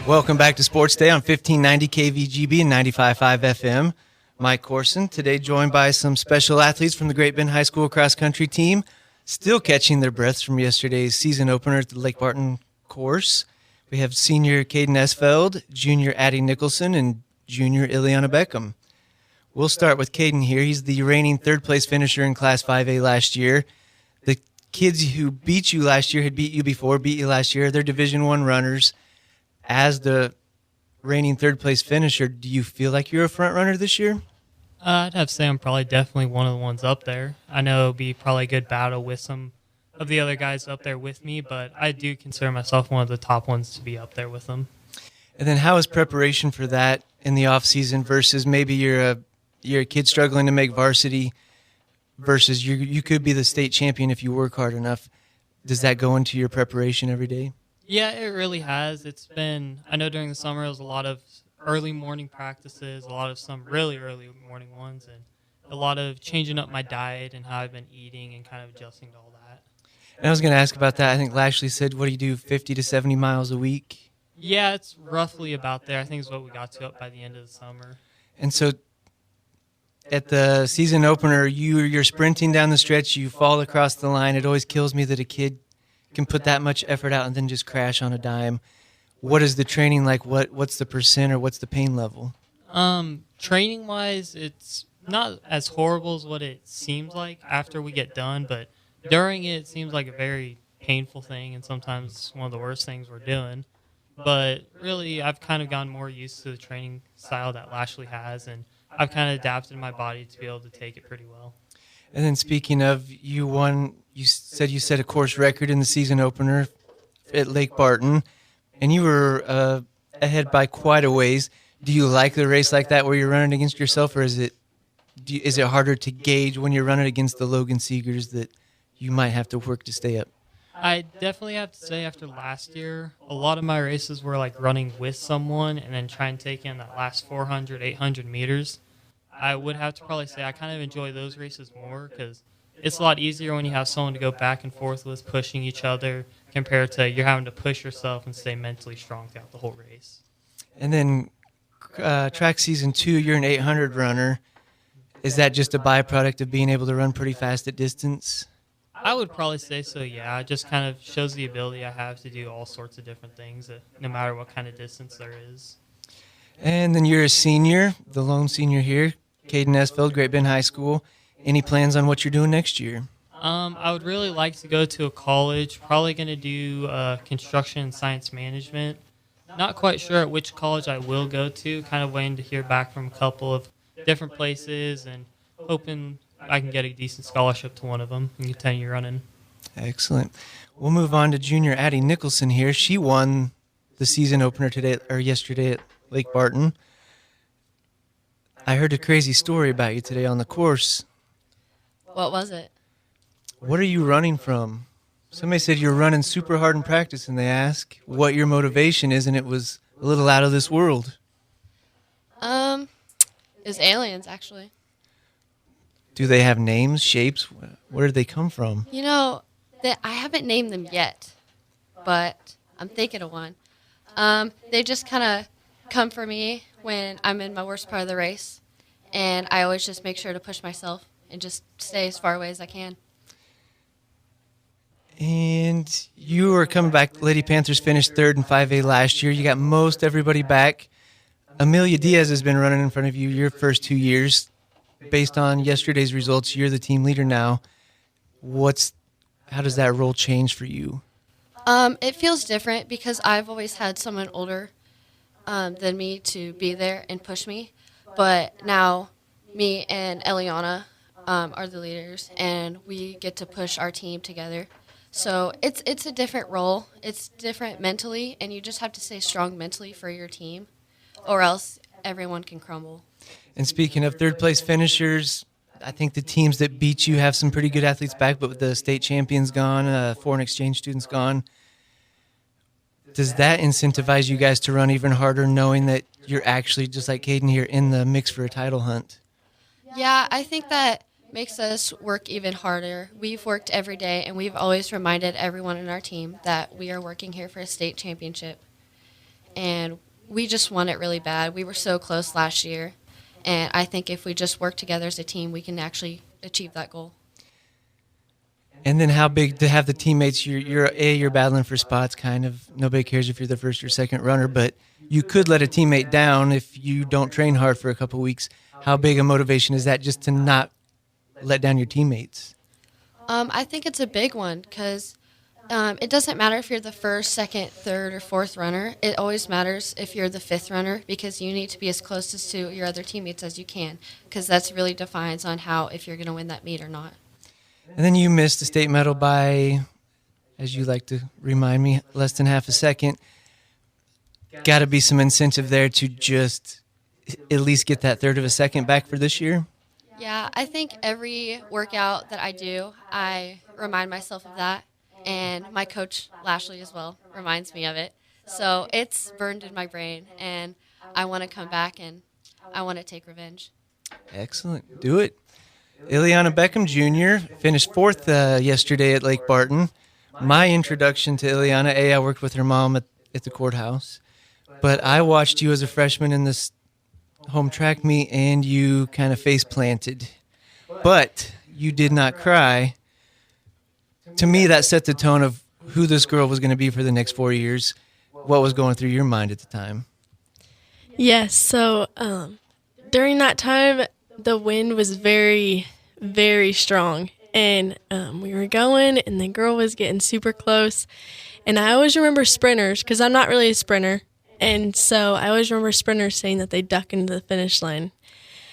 Welcome back to Sports Day on 1590 KVGB and 95.5 FM. Mike Corson, today joined by some special athletes from the Great Bend High School cross-country team, still catching their breaths from yesterday's season opener at the Lake Barton course. We have senior Kaiden Esfeld, junior Addy Nicholson, and junior Eliana Beckam. We'll start with Kaiden here. He's the reigning third-place finisher in Class 5A last year. The kids who beat you last year had beat you last year. They're Division I runners. As the reigning third-place finisher, do you feel like you're a front runner this year? I'd have to say I'm probably definitely one of the ones up there. I know it'll be probably a good battle with some of the other guys up there with me, but I do consider myself one of the top ones to be up there with them. And then how is preparation for that in the off-season versus maybe you're a kid struggling to make varsity versus you could be the state champion if you work hard enough? Does that go into your preparation every day? Yeah, it really has. It's been, I know during the summer it was a lot of early morning practices, a lot of some really early morning ones, and a lot of changing up my diet and how I've been eating and kind of adjusting to all that. And I was going to ask about that. I think Lashley said, what do you do, 50 to 70 miles a week? Yeah, it's roughly about there. I think it's what we got to up by the end of the summer. And so at the season opener, you're sprinting down the stretch, you fall across the line. It always kills me that a kid can put that much effort out and then just crash on a dime. What is the training like? What's the percent or what's the pain level? Training-wise, it's not as horrible as what it seems like after we get done, but during it seems like a very painful thing and sometimes one of the worst things we're doing. But really, I've kind of gotten more used to the training style that Lashley has, and I've kind of adapted my body to be able to take it pretty well. And then speaking of, you said you set a course record in the season opener at Lake Barton, and you were ahead by quite a ways. Do you like the race like that where you're running against yourself, or is it harder to gauge when you're running against the Logan Seegers that you might have to work to stay up? I definitely have to say after last year, a lot of my races were like running with someone and then trying to take in that last 400, 800 meters. I would have to probably say I kind of enjoy those races more because it's a lot easier when you have someone to go back and forth with, pushing each other, compared to you're having to push yourself and stay mentally strong throughout the whole race. And then track season 2, you're an 800 runner. Is that just a byproduct of being able to run pretty fast at distance? I would probably say so, yeah. It just kind of shows the ability I have to do all sorts of different things, no matter what kind of distance there is. And then you're a senior, the lone senior here, Kaiden Esfeld, Great Bend High School. Any plans on what you're doing next year? I would really like to go to a college, probably going to do construction and science management. Not quite sure at which college I will go to, kind of waiting to hear back from a couple of different places and hoping I can get a decent scholarship to one of them and continue running. Excellent. We'll move on to junior Addy Nicholson here. She won the season opener yesterday at Lake Barton. I heard a crazy story about you today on the course. What was it? What are you running from? Somebody said you're running super hard in practice, and they asked what your motivation is, and it was a little out of this world. It's aliens, actually. Do they have names, shapes? Where did they come from? You know, I haven't named them yet, but I'm thinking of one. They just kind of come for me when I'm in my worst part of the race, and I always just make sure to push myself and just stay as far away as I can. And you are coming back. Lady Panthers finished third in 5A last year. You got most everybody back. Amelia Diaz has been running in front of you your first 2 years. Based on yesterday's results, you're the team leader now. How does that role change for you? It feels different because I've always had someone older than me to be there and push me. But now me and Eliana are the leaders, and we get to push our team together. So it's a different role. It's different mentally, and you just have to stay strong mentally for your team, or else everyone can crumble. And speaking of third-place finishers, I think the teams that beat you have some pretty good athletes back, but with the state champions gone, foreign exchange students gone, does that incentivize you guys to run even harder, knowing that you're actually, just like Kaiden here, in the mix for a title hunt? Yeah, I think that makes us work even harder. We've worked every day, and we've always reminded everyone in our team that we are working here for a state championship. and we just want it really bad. We were so close last year, and I think if we just work together as a team, we can actually achieve that goal. And then how big to have the teammates, you're battling for spots, kind of. Nobody cares if you're the first or second runner, but you could let a teammate down if you don't train hard for a couple weeks. How big a motivation is that just to not let down your teammates? I think it's a big one because it doesn't matter if you're the first, second, third, or fourth runner. It always matters if you're the fifth runner because you need to be as close to your other teammates as you can because that's really defines on how if you're going to win that meet or not. And then you missed the state medal by, as you like to remind me, less than half a second. Got to be some incentive there to just at least get that third of a second back for this year? Yeah, I think every workout that I do, I remind myself of that. And my coach, Lashley, as well, reminds me of it. So it's burned in my brain, and I want to come back, and I want to take revenge. Excellent. Do it. Eliana Beckam Jr. finished fourth yesterday at Lake Barton. My introduction to Eliana, I worked with her mom at the courthouse, but I watched you as a freshman in this home track meet, and you kind of face planted. But you did not cry. To me, that set the tone of who this girl was going to be for the next 4 years. What was going through your mind at the time? Yes, so during that time, the wind was very, very strong. And we were going, and the girl was getting super close. And I always remember sprinters, because I'm not really a sprinter. And so I always remember sprinters saying that they duck into the finish line.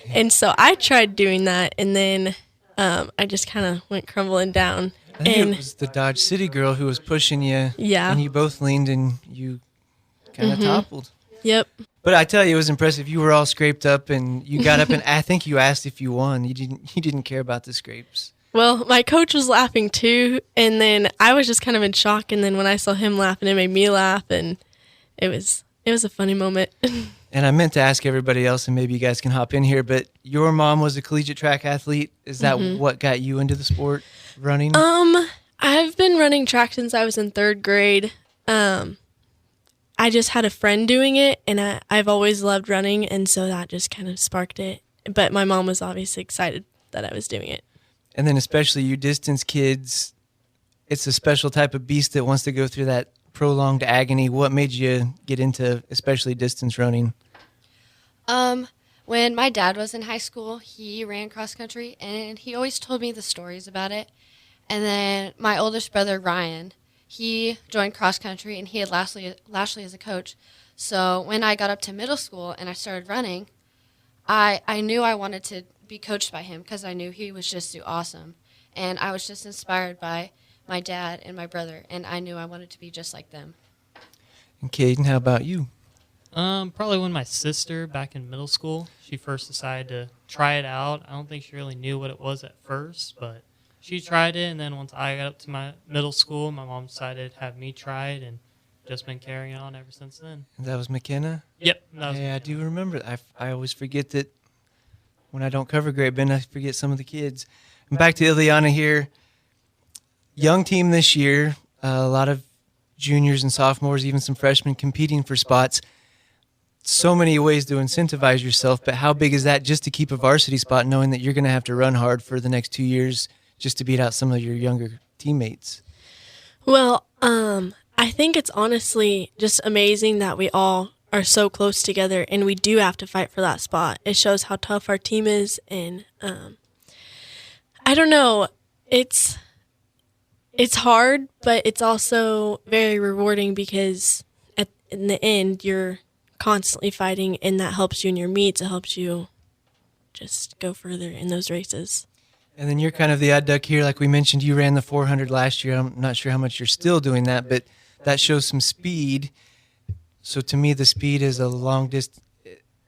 And so I tried doing that, and then I just kind of went crumbling down. I think it was the Dodge City girl who was pushing you. Yeah. And you both leaned and you kind of toppled. Yep. But I tell you, it was impressive. You were all scraped up, and you got up, and I think you asked if you won. You didn't care about the scrapes. Well, my coach was laughing too, and then I was just kind of in shock. And then when I saw him laughing, it made me laugh, and it was a funny moment. And I meant to ask everybody else, and maybe you guys can hop in here, but your mom was a collegiate track athlete. Is that what got you into the sport, running? I've been running track since I was in third grade. I just had a friend doing it, and I've always loved running, and so that just kind of sparked it. But my mom was obviously excited that I was doing it. And then especially you distance kids, it's a special type of beast that wants to go through that prolonged agony. What made you get into especially distance running? When my dad was in high school, he ran cross country, and he always told me the stories about it. And then my oldest brother, Ryan, he joined cross country, and he had Lashley as a coach. So when I got up to middle school and I started running, I knew I wanted to be coached by him because I knew he was just so awesome. And I was just inspired by my dad and my brother, and I knew I wanted to be just like them. And Kaiden, how about you? Probably when my sister, back in middle school, she first decided to try it out. I don't think she really knew what it was at first, but she tried it, and then once I got up to my middle school, my mom decided to have me try it, and just been carrying on ever since then. That was McKenna? Yep. I do remember. I always forget that when I don't cover Great Bend, I forget some of the kids. And back to Eliana here. Young team this year, a lot of juniors and sophomores, even some freshmen competing for spots. So many ways to incentivize yourself, but how big is that just to keep a varsity spot, knowing that you're going to have to run hard for the next 2 years just to beat out some of your younger teammates? Well, I think it's honestly just amazing that we all are so close together, and we do have to fight for that spot. It shows how tough our team is, and I don't know. It's hard, but it's also very rewarding because in the end, you're constantly fighting, and that helps you in your meets. It helps you just go further in those races. And then you're kind of the odd duck here. Like we mentioned, you ran the 400 last year. I'm not sure how much you're still doing that, but that shows some speed. So to me, the speed is a long distance.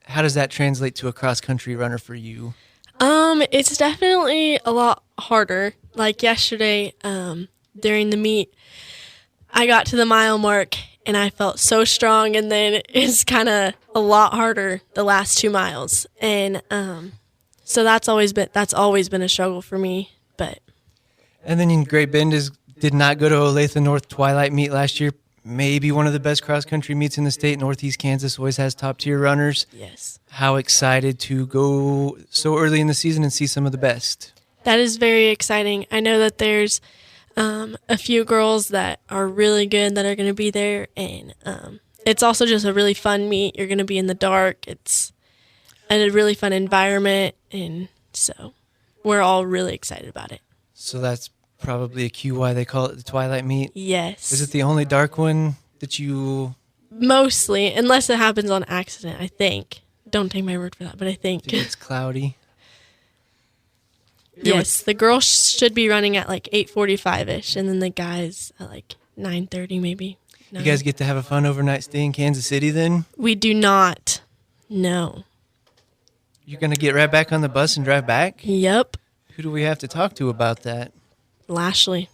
How does that translate to a cross-country runner for you? It's definitely a lot harder. Like yesterday, during the meet, I got to the mile mark, and I felt so strong, and then it's kind of a lot harder the last 2 miles. And so that's always been a struggle for me. But and then Great Bend did not go to Olathe North Twilight meet last year. maybe one of the best cross-country meets in the state. Northeast Kansas always has top-tier runners. Yes. How excited to go so early in the season and see some of the best. That is very exciting. I know that there's a few girls that are really good that are going to be there, and it's also just a really fun meet. You're going to be in the dark. It's a really fun environment, and so we're all really excited about it. So that's probably a cue why they call it the Twilight Meet. Yes. Is it the only dark one that you... Mostly, unless it happens on accident, I think. Don't take my word for that, but I think. It's cloudy. Yes, the girls should be running at like 8:45-ish, and then the guys at like 9:30 maybe. You guys get to have a fun overnight stay in Kansas City then? We do not. No. You're going to get right back on the bus and drive back? Yep. Who do we have to talk to about that? Lashley.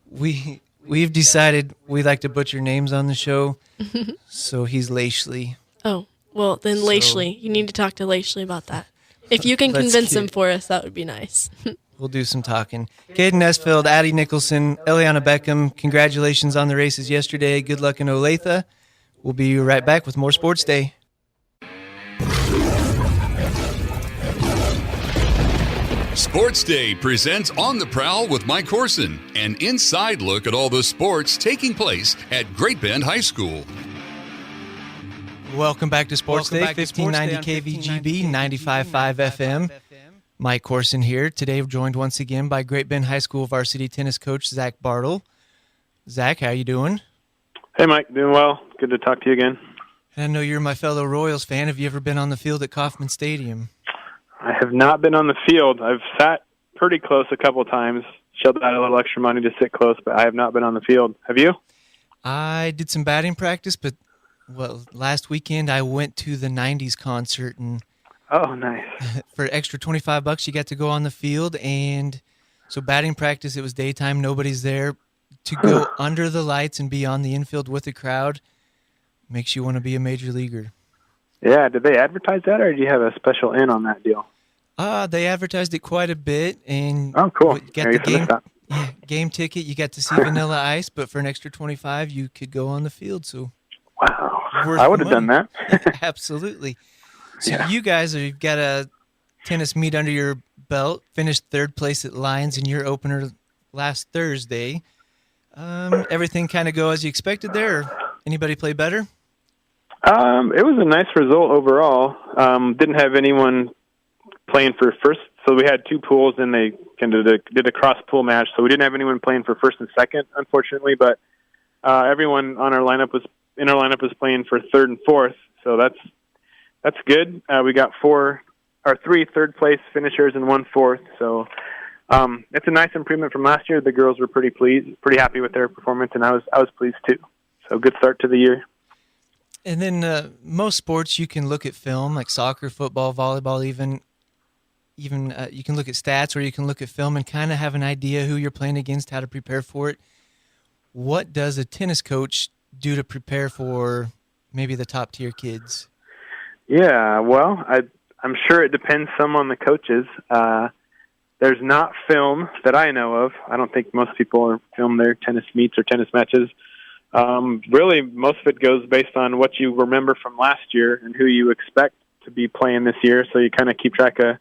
We've decided we like to butcher names on the show, so he's Lashley. Oh, well, then Lashley. You need to talk to Lashley about that. If you can Let's convince him get- for us, that would be nice. We'll do some talking. Kaiden Esfeld, Addy Nicholson, Eliana Beckam, congratulations on the races yesterday. Good luck in Olathe. We'll be right back with more Sports Day. Sports Day presents On the Prowl with Mike Corson, an inside look at all the sports taking place at Great Bend High School. Welcome back to Sports Day, 1590 KVGB, 95.5 FM. Mike Corson here. Today we're joined once again by Great Bend High School varsity tennis coach Zach Bartel. Zach, how you doing? Hey, Mike. Doing well. Good to talk to you again. I know you're my fellow Royals fan. Have you ever been on the field at Kauffman Stadium? I have not been on the field. I've sat pretty close a couple of times, shelled out a little extra money to sit close, but I have not been on the field. Have you? I did some batting practice, but last weekend I went to the 90s concert, and Oh, nice. for extra $25 you got to go on the field. And so batting practice, it was daytime, nobody's there. To go under the lights and be on the infield with the crowd makes you want to be a major leaguer. Yeah, did they advertise that, or do you have a special in on that deal? They advertised it quite a bit, and Oh, cool. you got Maybe the I missed that. game ticket. You got to see Vanilla Ice, but for an extra $25 you could go on the field. So Wow. worth I the would have done money. that. Absolutely. So Yeah. you guys you've got a tennis meet under your belt. Finished third place at Lions in your opener last Thursday. Everything kind of go as you expected there? Or anybody play better? It was a nice result overall. Didn't have anyone playing for first, so we had two pools, and they kind of did a cross-pool match, so we didn't have anyone playing for first and second, unfortunately, but everyone on our lineup was playing for third and fourth, so that's good. We got three third-place finishers and one fourth, so it's a nice improvement from last year. The girls were pretty happy with their performance, and I was pleased too. So good start to the year. And then most sports you can look at film, like soccer, football, volleyball, even you can look at stats, or you can look at film and kind of have an idea who you're playing against, how to prepare for it. What does a tennis coach do to prepare for maybe the top tier kids? Yeah, well, I'm sure it depends some on the coaches. There's not film that I know of. I don't think most people film their tennis meets or tennis matches. Really, most of it goes based on what you remember from last year and who you expect to be playing this year. So you kind of keep track of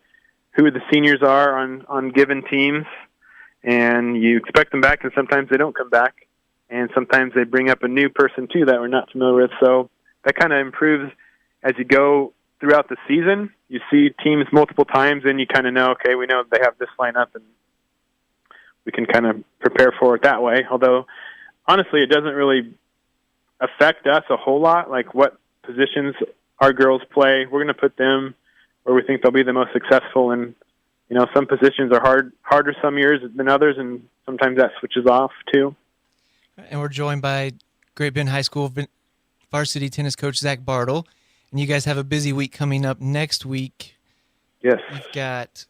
who the seniors are on given teams, and you expect them back, and sometimes they don't come back, and sometimes they bring up a new person too that we're not familiar with. So that kind of improves as you go throughout the season. You see teams multiple times, and you kind of know, okay, we know they have this lineup, and we can kind of prepare for it that way. Although, honestly, it doesn't really affect us a whole lot, like what positions our girls play. We're going to put them where we think they'll be the most successful, and some positions are harder some years than others, and sometimes that switches off too. And we're joined by Great Bend High School varsity tennis coach Zach Bartel. And you guys have a busy week coming up next week. Yes. You've got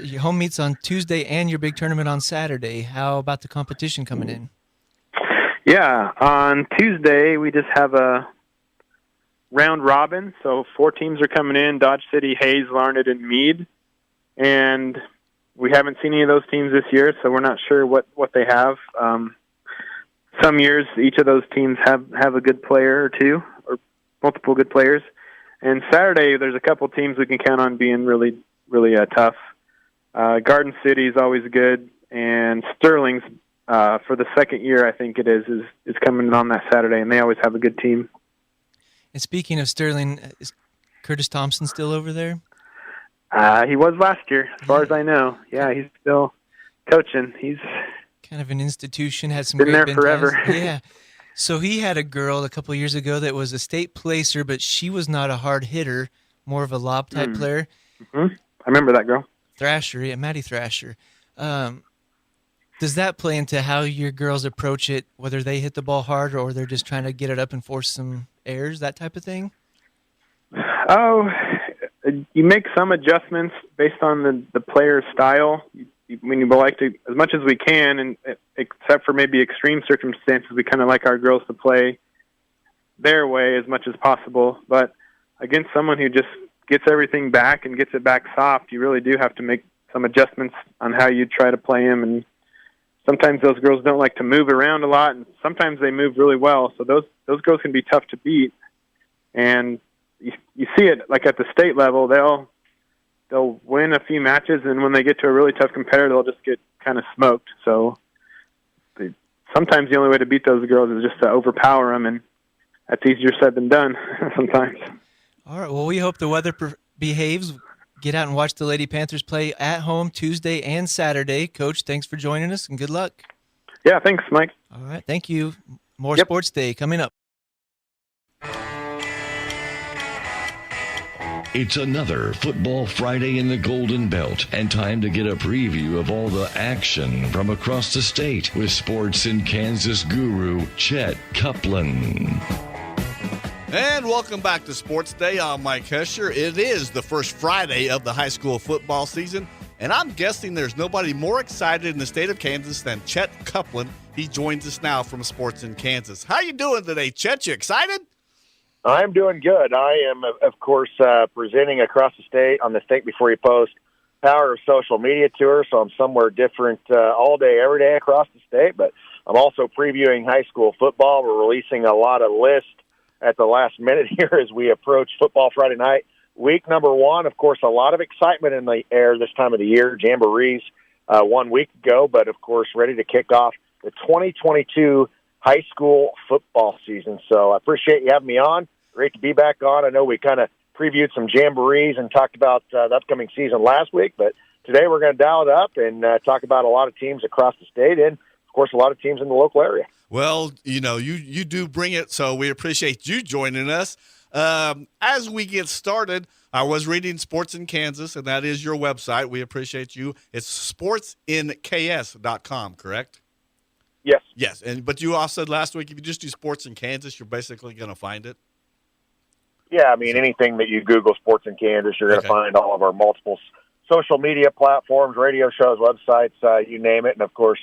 your home meets on Tuesday and your big tournament on Saturday. How about the competition coming in? Yeah, on Tuesday we just have a round robin, so 4 teams are coming in: Dodge City, Hayes, Larned, and Meade. And we haven't seen any of those teams this year, so we're not sure what they have. some years each of those teams have a good player or two or multiple good players. And Saturday, there's a couple teams we can count on being really, really tough. Garden City is always good, and Sterling's for the second year, I think it is coming on that Saturday, and they always have a good team. And speaking of Sterling, is Curtis Thompson still over there? He was last year, as far as I know. Yeah, he's still coaching. He's kind of an institution, had some been great there Bend forever. times. Yeah. So he had a girl a couple of years ago that was a state placer, but she was not a hard hitter, more of a lob type player. Mm-hmm. I remember that girl. Thrasher, yeah, Maddie Thrasher. Does that play into how your girls approach it, whether they hit the ball hard or they're just trying to get it up and force some errors, that type of thing? Oh, you make some adjustments based on the player's style. We like to, as much as we can, and except for maybe extreme circumstances, we kind of like our girls to play their way as much as possible. But against someone who just gets everything back and gets it back soft, you really do have to make some adjustments on how you try to play them. And sometimes those girls don't like to move around a lot, and sometimes they move really well. So those girls can be tough to beat. And you see it like at the state level, they'll win a few matches, and when they get to a really tough competitor, they'll just get kind of smoked. So sometimes the only way to beat those girls is just to overpower them, and that's easier said than done sometimes. All right, well, we hope the weather behaves. Get out and watch the Lady Panthers play at home Tuesday and Saturday. Coach, thanks for joining us, and good luck. Yeah, thanks, Mike. All right, thank you. More Sports Day coming up. It's another Football Friday in the Golden Belt, and time to get a preview of all the action from across the state with Sports in Kansas guru Chet Kuplan. And welcome back to Sports Day. I'm Mike Hesher. It is the first Friday of the high school football season, and I'm guessing there's nobody more excited in the state of Kansas than Chet Kuplan. He joins us now from Sports in Kansas. How you doing today, Chet? You excited? I'm doing good. I am, of course, presenting across the state on the State Before You Post Power of Social Media Tour, so I'm somewhere different all day, every day across the state, but I'm also previewing high school football. We're releasing a lot of lists at the last minute here as we approach Football Friday night. Week number one, of course, a lot of excitement in the air this time of the year. Jamborees 1 week ago, but, of course, ready to kick off the 2022 high school football season. So I appreciate you having me on. Great to be back on. I know we kind of previewed some jamborees and talked about the upcoming season last week, but today we're going to dial it up and talk about a lot of teams across the state and, of course, a lot of teams in the local area. Well, you know, you do bring it, so we appreciate you joining us. As we get started, I was reading Sports in Kansas, and that is your website. We appreciate you. It's sportsinks.com, correct? Yes. Yes, but you also said last week if you just do Sports in Kansas, you're basically going to find it. Yeah, I mean, anything that you Google Sports in Kansas, you're going to find all of our multiple social media platforms, radio shows, websites, you name it. And, of course,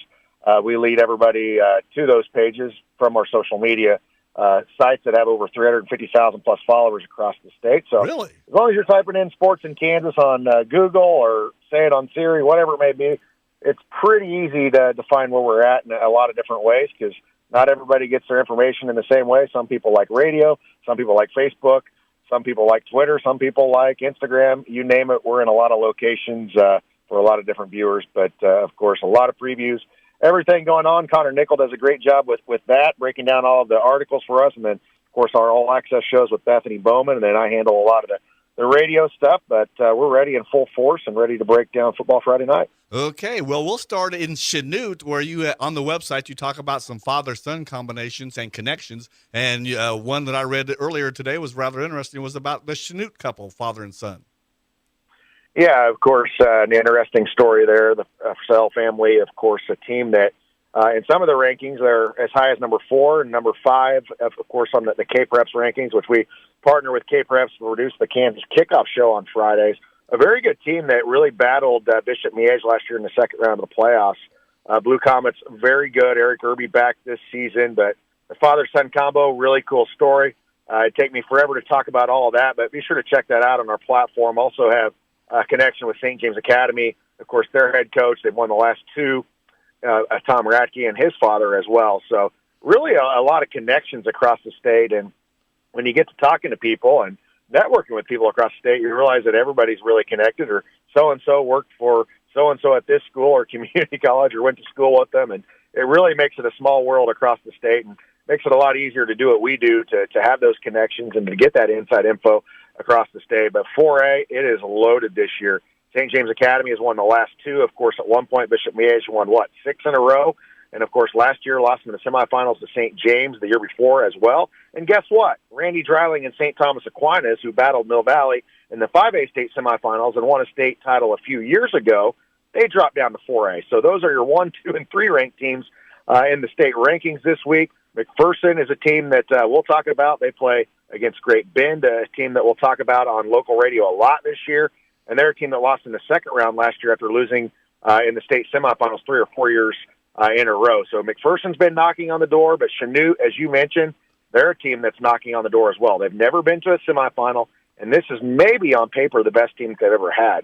we lead everybody to those pages from our social media sites that have over 350,000-plus followers across the state. So really? As long as you're typing in Sports in Kansas on Google or say it on Siri, whatever it may be, it's pretty easy to find where we're at in a lot of different ways because not everybody gets their information in the same way. Some people like radio, some people like Facebook, some people like Twitter, some people like Instagram. You name it, we're in a lot of locations for a lot of different viewers. But, of course, a lot of previews. Everything going on. Connor Nickel does a great job with that, breaking down all of the articles for us. And then, of course, our all-access shows with Bethany Bowman. And then I handle a lot of the radio stuff. But we're ready in full force and ready to break down Football Friday night. Okay, well, we'll start in Chanute, where you on the website you talk about some father-son combinations and connections, and one that I read earlier today was rather interesting, was about the Chanute couple, father and son. Yeah, of course, an interesting story there. The Purcell family, of course, a team that in some of the rankings they're as high as number 4 and number 5, of course, on the K-Preps rankings, which we partner with K-Preps to produce the Kansas Kickoff Show on Fridays. A very good team that really battled Bishop Miege last year in the second round of the playoffs. Blue Comets, very good. Eric Irby back this season, but the father-son combo, really cool story. It'd take me forever to talk about all of that, but be sure to check that out on our platform. Also have a connection with St. James Academy. Of course, their head coach, they've won the last 2, Tom Ratke and his father as well. So really a lot of connections across the state. And when you get to talking to people and networking with people across the state, you realize that everybody's really connected, or so-and-so worked for so-and-so at this school or community college or went to school with them. And it really makes it a small world across the state and makes it a lot easier to do what we do, to have those connections and to get that inside info across the state. But 4A, it is loaded this year. St. James Academy has won the last two. Of course, at one point, Bishop Miege won, 6 in a row? And, of course, last year lost in the semifinals to St. James, the year before as well. And guess what? Randy Dreiling and St. Thomas Aquinas, who battled Mill Valley in the 5A state semifinals and won a state title a few years ago, they dropped down to 4A. So those are your 1, 2, and 3 ranked teams in the state rankings this week. McPherson is a team that we'll talk about. They play against Great Bend, a team that we'll talk about on local radio a lot this year. And they're a team that lost in the second round last year after losing in the state semifinals 3 or 4 years in a row. So McPherson's been knocking on the door, but Chanute, as you mentioned, they're a team that's knocking on the door as well. They've never been to a semifinal, and this is maybe on paper the best team they've ever had.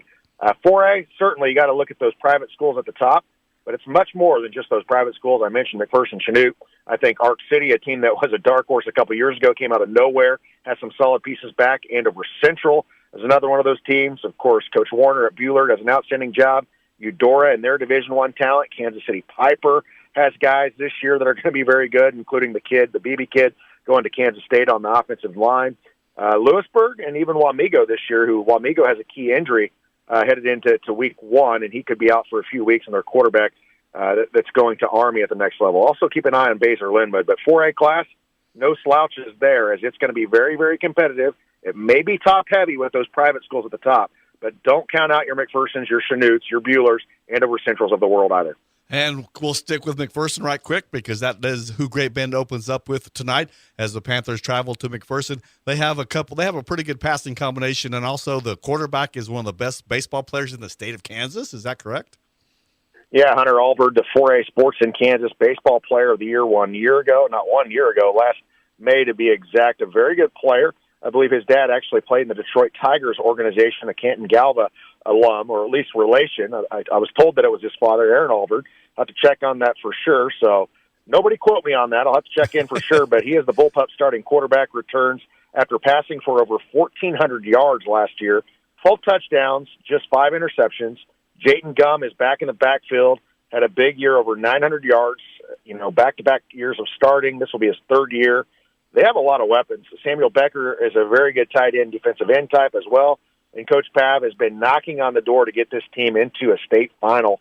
4A, certainly you got to look at those private schools at the top, but it's much more than just those private schools. I mentioned McPherson, Chanute. I think Arc City, a team that was a dark horse a couple years ago, came out of nowhere, has some solid pieces back. Andover Central is another one of those teams. Of course, Coach Warner at Buhler does an outstanding job. Eudora and their Division I talent. Kansas City Piper has guys this year that are going to be very good, including the BB kid, going to Kansas State on the offensive line. Lewisburg and even Wamego this year, who Wamego has a key injury headed into week 1, and he could be out for a few weeks, and their quarterback that's going to Army at the next level. Also keep an eye on Baser Linwood. But 4A class, no slouches there, as it's going to be very, very competitive. It may be top-heavy with those private schools at the top, but don't count out your McPhersons, your Chanutes, your Buhlers, and Andover Centrals of the world either. And we'll stick with McPherson right quick, because that is who Great Bend opens up with tonight as the Panthers travel to McPherson. They have a pretty good passing combination, and also the quarterback is one of the best baseball players in the state of Kansas. Is that correct? Yeah, Hunter Albert, the 4A Sports in Kansas Baseball Player of the Year 1 year ago. Not 1 year ago, last May to be exact. A very good player. I believe his dad actually played in the Detroit Tigers organization, a Canton Galva alum, or at least relation. I was told that it was his father, Aaron Albert. I'll have to check on that for sure. So nobody quote me on that. I'll have to check in for sure. But he is the bullpup starting quarterback, returns after passing for over 1,400 yards last year, 12 touchdowns, just 5 interceptions. Jayton Gum is back in the backfield, had a big year, over 900 yards, back-to-back years of starting. This will be his 3rd year. They have a lot of weapons. Samuel Becker is a very good tight end, defensive end type as well. And Coach Pav has been knocking on the door to get this team into a state final.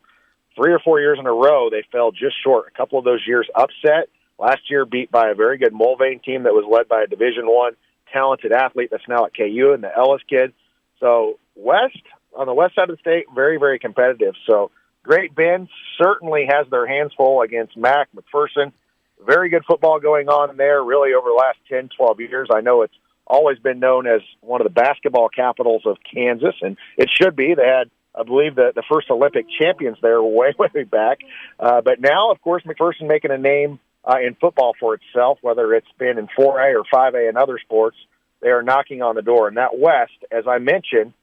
3 or 4 years in a row, they fell just short. A couple of those years upset. Last year beat by a very good Mulvane team that was led by a Division I talented athlete that's now at KU and the Ellis kid. So on the west side of the state, very, very competitive. So Great Bend certainly has their hands full against Mac, McPherson. Very good football going on there really over the last 10, 12 years. I know it's always been known as one of the basketball capitals of Kansas, and it should be. They had, I believe, the first Olympic champions there way, way back. But now, of course, McPherson making a name in football for itself, whether it's been in 4A or 5A and other sports. They are knocking on the door. And that West, as I mentioned,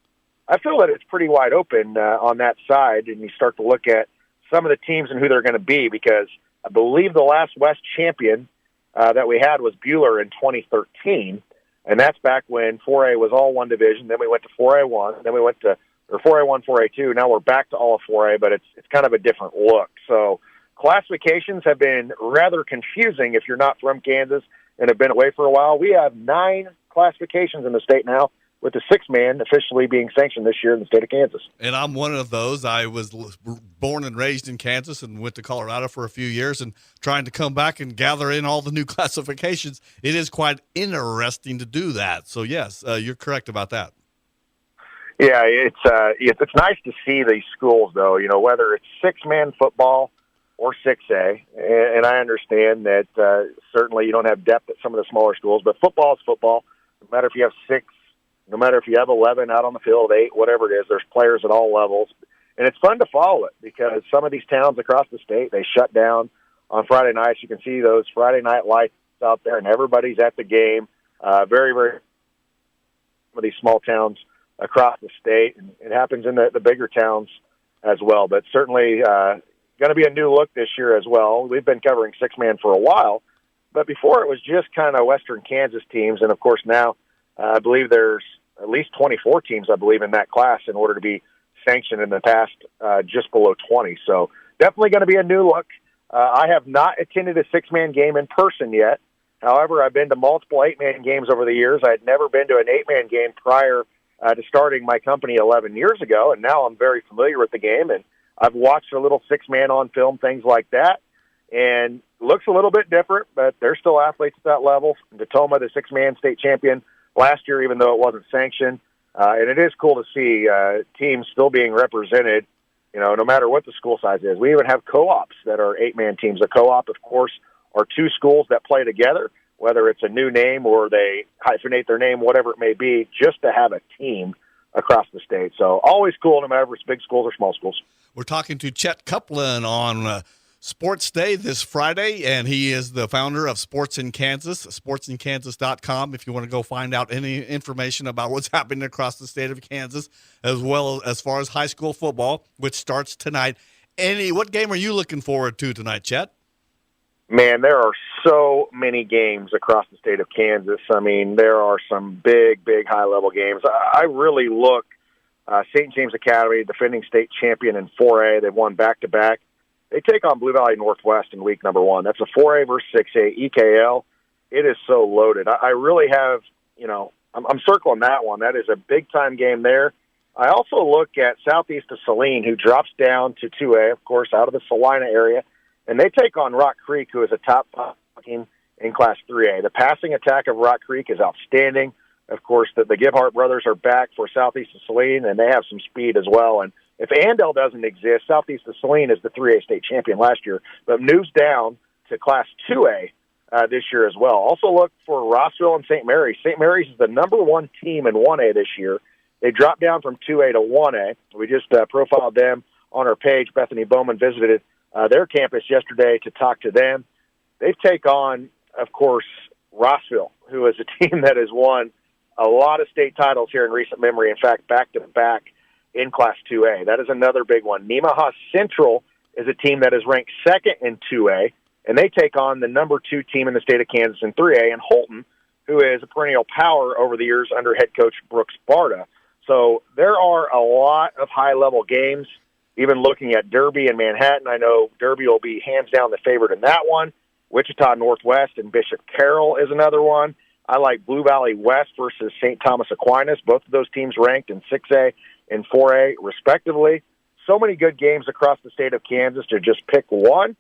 I feel that it's pretty wide open on that side, and you start to look at some of the teams and who they're going to be, because I believe the last West champion that we had was Buhler in 2013, and that's back when 4A was all one division. Then we went to 4A1, then we went to 4A1, 4A2. Now we're back to all of 4A, but it's kind of a different look. So classifications have been rather confusing if you're not from Kansas and have been away for a while. We have 9 classifications in the state now, with the 6th man officially being sanctioned this year in the state of Kansas. And I'm one of those. I was born and raised in Kansas and went to Colorado for a few years, and trying to come back and gather in all the new classifications, it is quite interesting to do that. So, yes, you're correct about that. Yeah, it's nice to see these schools, though, whether it's 6-man football or 6A. And I understand that certainly you don't have depth at some of the smaller schools, but football is football. No matter if you have 6, no matter if you have 11 out on the field, 8, whatever it is, there's players at all levels. And it's fun to follow it, because some of these towns across the state, they shut down on Friday nights. You can see those Friday night lights out there, and everybody's at the game. Very, very some of these small towns across the state, and it happens in the bigger towns as well. But certainly going to be a new look this year as well. We've been covering 6-man for a while, but before it was just kind of Western Kansas teams. And, of course, now I believe there's at least 24 teams, I believe, in that class in order to be sanctioned. In the past, just below 20. So definitely going to be a new look. I have not attended a six-man game in person yet. However, I've been to multiple eight-man games over the years. I had never been to an eight-man game prior to starting my company 11 years ago, and now I'm very familiar with the game, and I've watched a little six-man on film, things like that, and looks a little bit different, but they're still athletes at that level. Tacoma, the six-man state champion last year, even though it wasn't sanctioned, and it is cool to see teams still being represented, no matter what the school size is. We even have co-ops that are eight-man teams. A co-op, of course, are two schools that play together, whether it's a new name or they hyphenate their name, whatever it may be, just to have a team across the state. So always cool, no matter if it's big schools or small schools. We're talking to Chet Kuplan on Sports Day this Friday, and he is the founder of Sports in Kansas, sportsinkansas.com, if you want to go find out any information about what's happening across the state of Kansas, as well as far as high school football, which starts tonight. What game are you looking forward to tonight, Chet? Man, there are so many games across the state of Kansas. I mean, there are some big high-level games. I really look St. James Academy, defending state champion in 4A. They've won back-to-back. They take on Blue Valley Northwest in week number 1. That's a 4A versus 6A EKL. It is so loaded. I really have, I'm circling that one. That is a big-time game there. I also look at Southeast of Saline, who drops down to 2A, of course, out of the Salina area. And they take on Rock Creek, who is a top 5 team in Class 3A. The passing attack of Rock Creek is outstanding. Of course, the Gibhart brothers are back for Southeast of Saline, and they have some speed as well. And if Andel doesn't exist, Southeast of Saline is the 3A state champion last year, but moves down to Class 2A this year as well. Also look for Rossville and St. Mary's. St. Mary's is the number 1 team in 1A this year. They dropped down from 2A to 1A. We just profiled them on our page. Bethany Bowman visited their campus yesterday to talk to them. They take on, of course, Rossville, who is a team that has won a lot of state titles here in recent memory. In fact, back-to-back in Class 2A. That is another big one. Nemaha Central is a team that is ranked second in 2A, and they take on the number 2 team in the state of Kansas in 3A, and Holton, who is a perennial power over the years under head coach Brooks Barta. So there are a lot of high-level games. Even looking at Derby and Manhattan, I know Derby will be hands down the favorite in that one. Wichita Northwest and Bishop Carroll is another one. I like Blue Valley West versus St. Thomas Aquinas. Both of those teams ranked in 6A and 4A, respectively. So many good games across the state of Kansas to just pick one.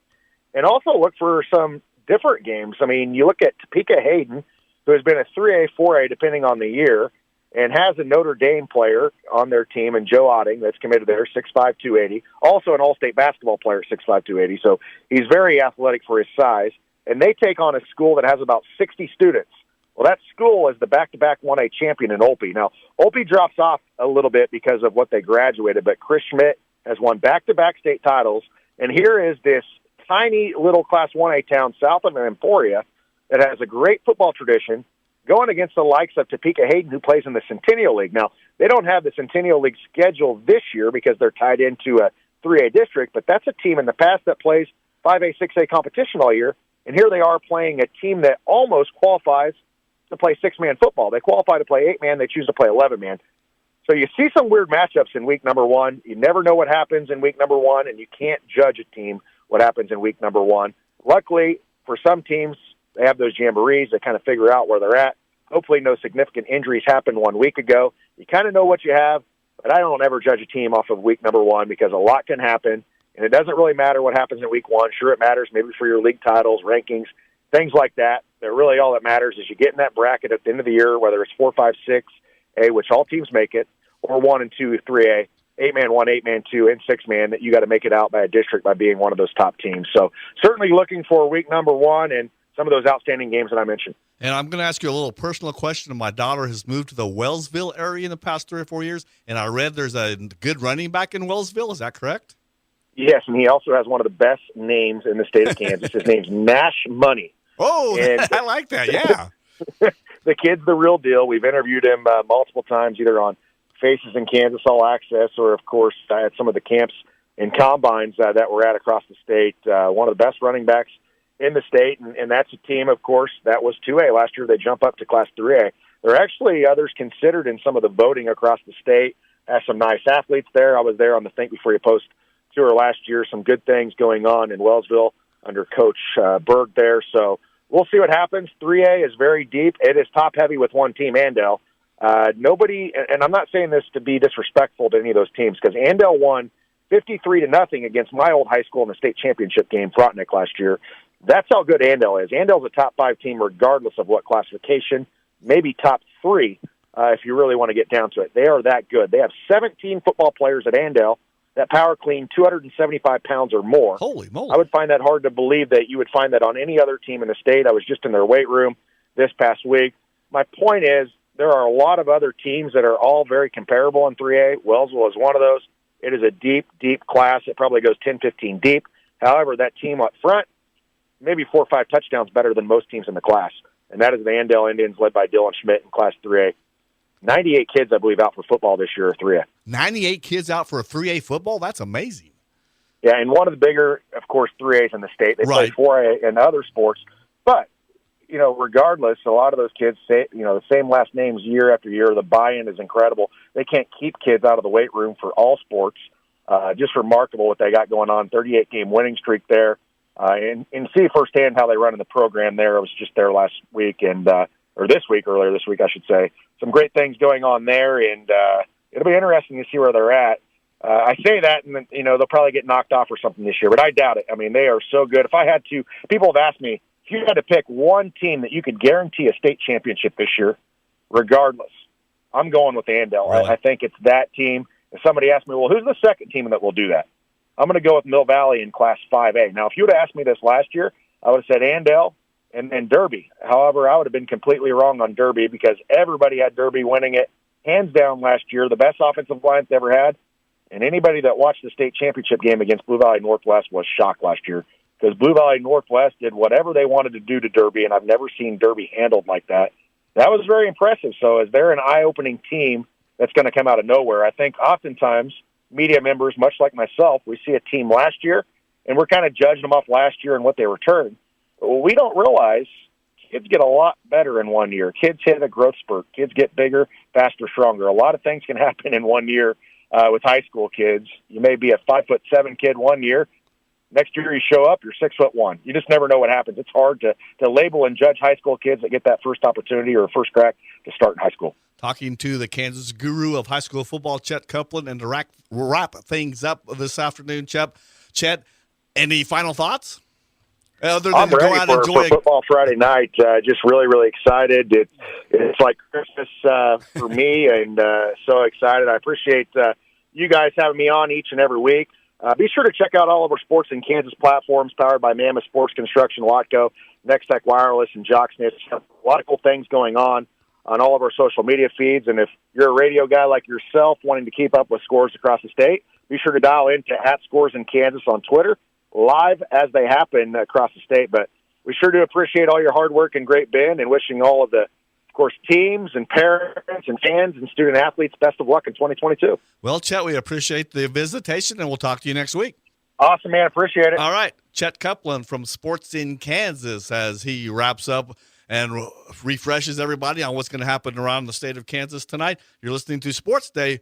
And also look for some different games. I mean, you look at Topeka Hayden, who has been a 3A, 4A, depending on the year, and has a Notre Dame player on their team, and Joe Otting, that's committed there, 6'5", 280. Also an all-state basketball player, 6'5", 280. So he's very athletic for his size. And they take on a school that has about 60 students. Well, that school is the back-to-back 1A champion in Olpe. Now, Olpe drops off a little bit because of what they graduated, but Chris Schmidt has won back-to-back state titles. And here is this tiny little Class 1A town south of Emporia that has a great football tradition, going against the likes of Topeka Hayden, who plays in the Centennial League. Now, they don't have the Centennial League schedule this year because they're tied into a 3A district, but that's a team in the past that plays 5A, 6A competition all year, and here they are playing a team that almost qualifies to play 6-man football. They qualify to play 8-man, they choose to play 11-man. So you see some weird matchups in week number 1. You never know what happens in week number 1, and you can't judge a team what happens in week number 1. Luckily, for some teams, they have those jamborees. They kind of figure out where they're at. Hopefully no significant injuries happened 1 week ago. You kind of know what you have, but I don't ever judge a team off of week number 1 because a lot can happen, and it doesn't really matter what happens in week 1. Sure, it matters maybe for your league titles, rankings, things like that. But really all that matters is you get in that bracket at the end of the year, whether it's 4, 5, 6A, which all teams make it, or 1 and 2, 3A, 8-man 1, 8-man 2, and 6-man, that you got to make it out by a district by being one of those top teams. So certainly looking for week number 1 and some of those outstanding games that I mentioned. And I'm going to ask you a little personal question. My daughter has moved to the Wellsville area in the past 3 or 4 years, and I read there's a good running back in Wellsville. Is that correct? Yes, and he also has one of the best names in the state of Kansas. His name's Nash Money. Oh, and I like that, yeah. The kid's the real deal. We've interviewed him multiple times, either on Faces in Kansas All Access or, of course, at some of the camps and combines that we're at across the state. One of the best running backs in the state, and that's a team, of course, that was 2A last year. They jump up to Class 3A. There are actually others considered in some of the voting across the state. Has some nice athletes there. I was there on the Think Before You Post tour last year. Some good things going on in Wellsville under Coach Berg there. So we'll see what happens. 3A is very deep. It is top-heavy with one team, Andale. Nobody, and I'm not saying this to be disrespectful to any of those teams, because Andale won 53-0 against my old high school in the state championship game, Frontenac, last year. That's how good Andale is. Andale's a top 5 team regardless of what classification, maybe top 3 if you really want to get down to it. They are that good. They have 17 football players at Andale that power clean 275 pounds or more. Holy moly. I would find that hard to believe that you would find that on any other team in the state. I was just in their weight room this past week. My point is, there are a lot of other teams that are all very comparable in 3A. Wellsville is one of those. It is a deep, deep class. It probably goes 10, 15 deep. However, that team up front, maybe 4 or 5 touchdowns better than most teams in the class, and that is the Andale Indians led by Dylan Schmidt in Class 3A. 98 kids, I believe, out for football this year, 3A. 98 kids out for a 3A football? That's amazing. Yeah, and one of the bigger, of course, 3As in the state. They play 4A and other sports. But, regardless, a lot of those kids say, the same last names year after year. The buy-in is incredible. They can't keep kids out of the weight room for all sports. Just remarkable what they got going on. 38-game winning streak there. And see firsthand how they run in the program there. I was just there last week, earlier this week, I should say. Some great things going on there, and it'll be interesting to see where they're at. I say that, and they'll probably get knocked off or something this year, but I doubt it. I mean, they are so good. If I had to, people have asked me, if you had to pick one team that you could guarantee a state championship this year, regardless, I'm going with Andale. Really? I think it's that team. If somebody asked me, well, who's the second team that will do that? I'm going to go with Mill Valley in Class 5A. Now, if you would have asked me this last year, I would have said Andale and then Derby. However, I would have been completely wrong on Derby because everybody had Derby winning it hands down last year, the best offensive line they ever had. And anybody that watched the state championship game against Blue Valley Northwest was shocked last year because Blue Valley Northwest did whatever they wanted to do to Derby, and I've never seen Derby handled like that. That was very impressive. So as they're an eye-opening team that's going to come out of nowhere, I think oftentimes media members, much like myself, we see a team last year, and we're kind of judging them off last year and what they returned. But what we don't realize, kids get a lot better in 1 year. Kids hit a growth spurt. Kids get bigger, faster, stronger. A lot of things can happen in 1 year with high school kids. You may be a 5'7" kid 1 year. Next year you show up, you're 6'1". You just never know what happens. It's hard to label and judge high school kids that get that first opportunity or first crack to start in high school. Talking to the Kansas guru of high school football, Chet Kuplan, and to wrap things up this afternoon, Chet, any final thoughts? Other than I'm to go ready out and enjoy for football Friday night. Just really, really excited. It's like Christmas for me, and so excited. I appreciate you guys having me on each and every week. Be sure to check out all of our Sports in Kansas platforms powered by Mammoth Sports Construction, Lotco, Next Tech Wireless, and Jocksnitch. A lot of cool things going on all of our social media feeds. And if you're a radio guy like yourself wanting to keep up with scores across the state, be sure to dial into @ScoresInKansas on Twitter, live as they happen across the state. But we sure do appreciate all your hard work in Great Bend and wishing all of the, of course, teams and parents and fans and student athletes best of luck in 2022. Well, Chet, we appreciate the visitation, and we'll talk to you next week. Awesome, man. Appreciate it. All right. Chet Kuplan from Sports in Kansas as he wraps up and refreshes everybody on what's going to happen around the state of Kansas tonight. You're listening to Sports Day.